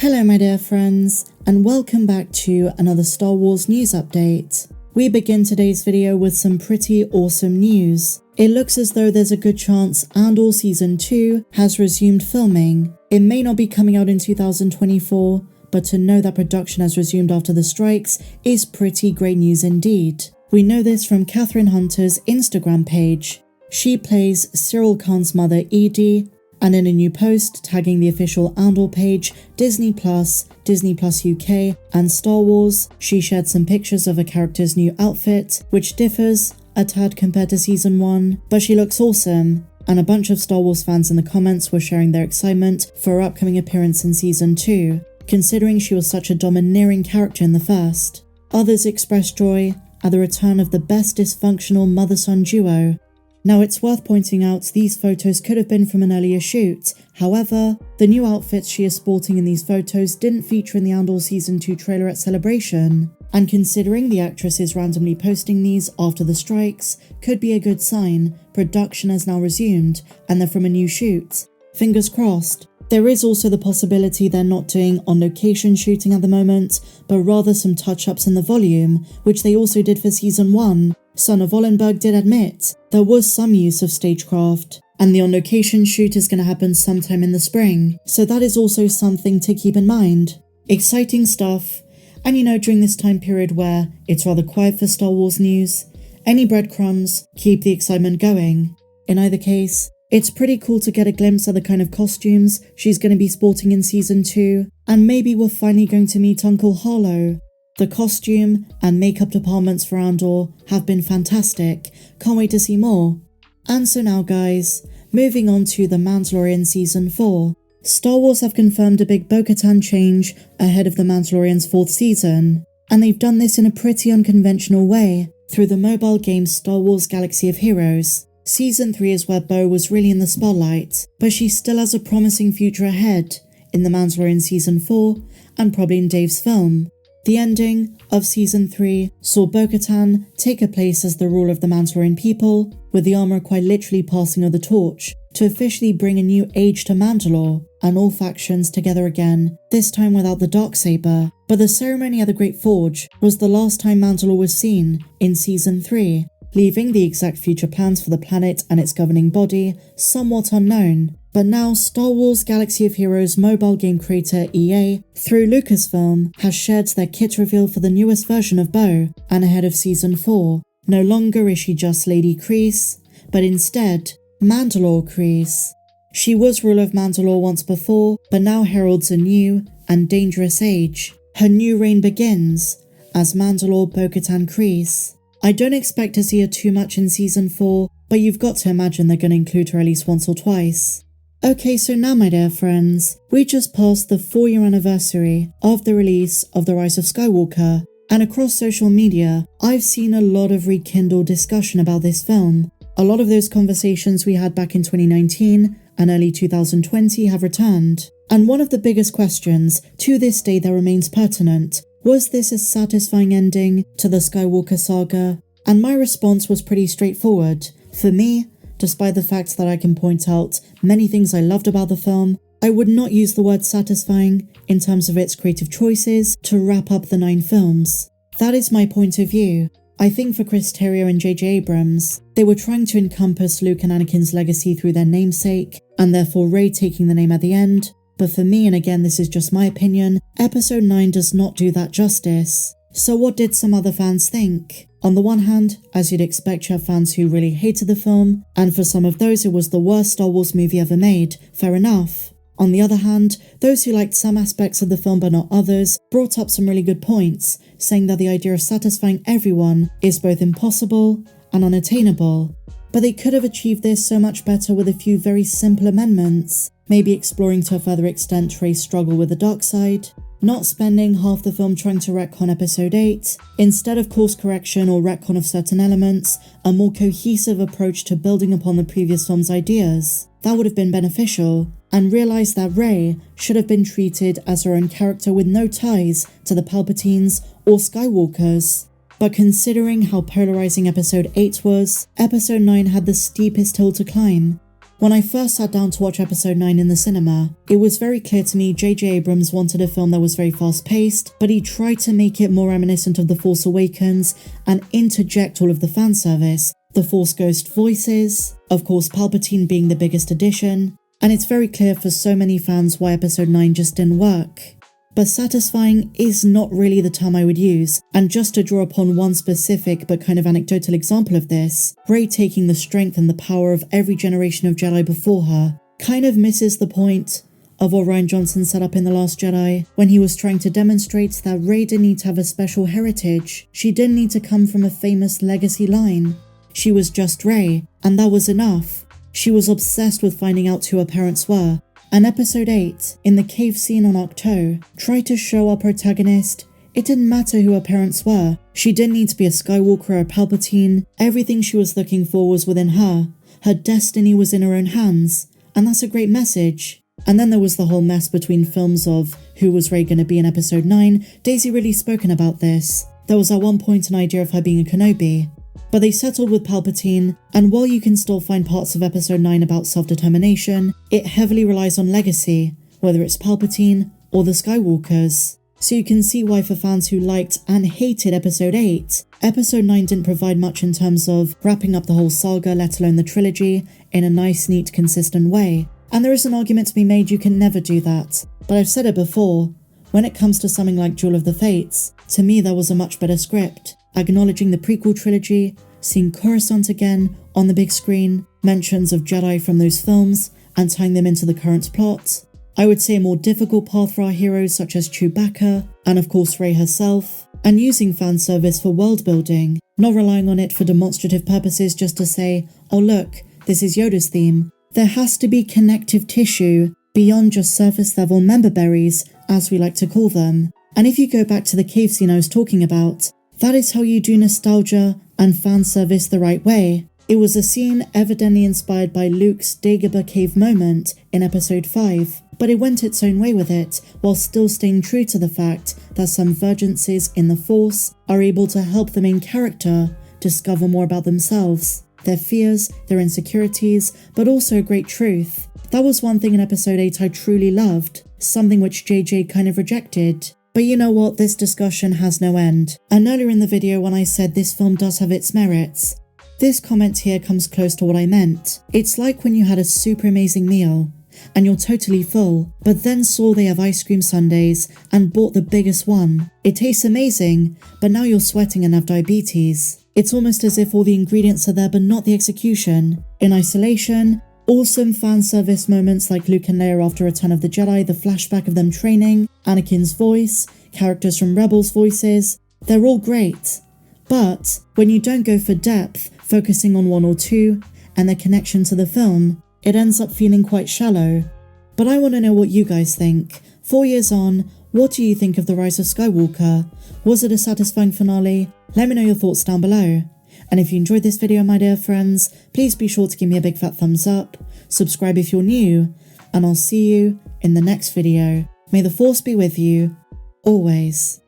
Hello my dear friends, and welcome back to another Star Wars news update. We begin today's video with some pretty awesome news. It looks as though there's a good chance Andor Season 2 has resumed filming. It may not be coming out in 2024, but to know that production has resumed after the strikes is pretty great news indeed. We know this from Catherine Hunter's Instagram page. She plays Cyril Karn's mother Eedy, and in a new post tagging the official Andor page, Disney Plus UK, and Star Wars, she shared some pictures of her character's new outfit, which differs a tad compared to Season 1, but she looks awesome, and a bunch of Star Wars fans in the comments were sharing their excitement for her upcoming appearance in Season 2, considering she was such a domineering character in the first. Others expressed joy at the return of the best dysfunctional mother-son duo. Now it's worth pointing out these photos could have been from an earlier shoot, however, the new outfits she is sporting in these photos didn't feature in the Andor Season 2 trailer at Celebration, and considering the actress is randomly posting these after the strikes, could be a good sign. Production has now resumed, and they're from a new shoot. Fingers crossed. There is also the possibility they're not doing on-location shooting at the moment, but rather some touch-ups in the volume, which they also did for Season 1. Son of Ollenberg did admit there was some use of stagecraft, and the on-location shoot is going to happen sometime in the spring, so that is also something to keep in mind. Exciting stuff, and during this time period where it's rather quiet for Star Wars news, any breadcrumbs keep the excitement going. In either case, it's pretty cool to get a glimpse at the kind of costumes she's going to be sporting in Season 2, and maybe we're finally going to meet Uncle Harlow. The costume and makeup departments for Andor have been fantastic, can't wait to see more. And so now guys, moving on to The Mandalorian Season 4. Star Wars have confirmed a big Bo-Katan change ahead of The Mandalorian's 4th season, and they've done this in a pretty unconventional way, through the mobile game Star Wars Galaxy of Heroes. Season 3 is where Bo was really in the spotlight, but she still has a promising future ahead in The Mandalorian Season 4, and probably in Dave's film. The ending of Season 3 saw Bo-Katan take her place as the ruler of the Mandalorian people, with the armor quite literally passing her the torch to officially bring a new age to Mandalore and all factions together again, this time without the Darksaber. But the ceremony at the Great Forge was the last time Mandalore was seen in Season 3, leaving the exact future plans for the planet and its governing body somewhat unknown. But now Star Wars Galaxy of Heroes mobile game creator EA, through Lucasfilm, has shared their kit reveal for the newest version of Bo, and ahead of Season 4. No longer is she just Lady Kryze, but instead, Mandalore Kryze. She was ruler of Mandalore once before, but now heralds a new and dangerous age. Her new reign begins as Mandalore Bo-Katan Kryze. I don't expect to see her too much in Season 4, but you've got to imagine they're going to include her at least once or twice. Okay, so now my dear friends, we just passed the 4-year anniversary of the release of The Rise of Skywalker, and across social media, I've seen a lot of rekindled discussion about this film. A lot of those conversations we had back in 2019 and early 2020 have returned, and one of the biggest questions to this day that remains pertinent: was this a satisfying ending to the Skywalker saga? And my response was pretty straightforward. For me, despite the fact that I can point out many things I loved about the film, I would not use the word satisfying in terms of its creative choices to wrap up the 9 films. That is my point of view. I think for Chris Terrio and J.J. Abrams, they were trying to encompass Luke and Anakin's legacy through their namesake, and therefore Rey taking the name at the end. But for me, and again this is just my opinion, Episode 9 does not do that justice. So what did some other fans think? On the one hand, as you'd expect, you have fans who really hated the film, and for some of those it was the worst Star Wars movie ever made, fair enough. On the other hand, those who liked some aspects of the film but not others brought up some really good points, saying that the idea of satisfying everyone is both impossible and unattainable. But they could have achieved this so much better with a few very simple amendments, maybe exploring to a further extent Rey's struggle with the dark side, not spending half the film trying to retcon Episode 8, instead of course correction or retcon of certain elements, a more cohesive approach to building upon the previous film's ideas. That would have been beneficial, and realize that Rey should have been treated as her own character with no ties to the Palpatines or Skywalkers. But considering how polarizing Episode 8 was, Episode 9 had the steepest hill to climb. When I first sat down to watch episode 9 in the cinema, it was very clear to me J.J. Abrams wanted a film that was very fast-paced, but he tried to make it more reminiscent of The Force Awakens and interject all of the fan service, the Force Ghost voices, of course Palpatine being the biggest addition, and it's very clear for so many fans why episode 9 just didn't work. But satisfying is not really the term I would use, and just to draw upon one specific but kind of anecdotal example of this, Rey taking the strength and the power of every generation of Jedi before her kind of misses the point of what Rian Johnson set up in The Last Jedi, when he was trying to demonstrate that Rey didn't need to have a special heritage, she didn't need to come from a famous legacy line. She was just Rey, and that was enough. She was obsessed with finding out who her parents were, and episode 8, in the cave scene on Ahch-To, tried to show our protagonist it didn't matter who her parents were. She didn't need to be a Skywalker or a Palpatine. Everything she was looking for was within her. Her destiny was in her own hands, and that's a great message. And then there was the whole mess between films of who was Rey going to be in episode 9. Daisy really spoken about this. There was at one point an idea of her being a Kenobi, but they settled with Palpatine, and while you can still find parts of episode 9 about self-determination, it heavily relies on legacy, whether it's Palpatine or the Skywalkers. So you can see why for fans who liked and hated episode 8, episode 9 didn't provide much in terms of wrapping up the whole saga, let alone the trilogy, in a nice, neat, consistent way. And there is an argument to be made you can never do that, but I've said it before, when it comes to something like Duel of the Fates, to me that was a much better script, acknowledging the prequel trilogy, seeing Coruscant again on the big screen, mentions of Jedi from those films, and tying them into the current plot. I would say a more difficult path for our heroes such as Chewbacca, and of course Rey herself, and using fan service for world building, not relying on it for demonstrative purposes just to say, oh look, this is Yoda's theme. There has to be connective tissue beyond just surface level member berries, as we like to call them. And if you go back to the cave scene I was talking about, that is how you do nostalgia and fan service the right way. It was a scene evidently inspired by Luke's Dagobah cave moment in episode 5, but it went its own way with it, while still staying true to the fact that some vergences in the Force are able to help the main character discover more about themselves, their fears, their insecurities, but also a great truth. That was one thing in episode 8 I truly loved, something which JJ kind of rejected. But you know what, this discussion has no end. And earlier in the video when I said this film does have its merits, this comment here comes close to what I meant. It's like when you had a super amazing meal, and you're totally full, but then saw they have ice cream sundaes and bought the biggest one. It tastes amazing, but now you're sweating and have diabetes. It's almost as if all the ingredients are there but not the execution. In isolation, awesome fan service moments like Luke and Leia after Return of the Jedi, the flashback of them training, Anakin's voice, characters from Rebels' voices, they're all great. But when you don't go for depth, focusing on one or two, and their connection to the film, it ends up feeling quite shallow. But I want to know what you guys think. 4 years on, what do you think of The Rise of Skywalker? Was it a satisfying finale? Let me know your thoughts down below. And if you enjoyed this video, my dear friends, please be sure to give me a big fat thumbs up, subscribe if you're new, and I'll see you in the next video. May the Force be with you, always.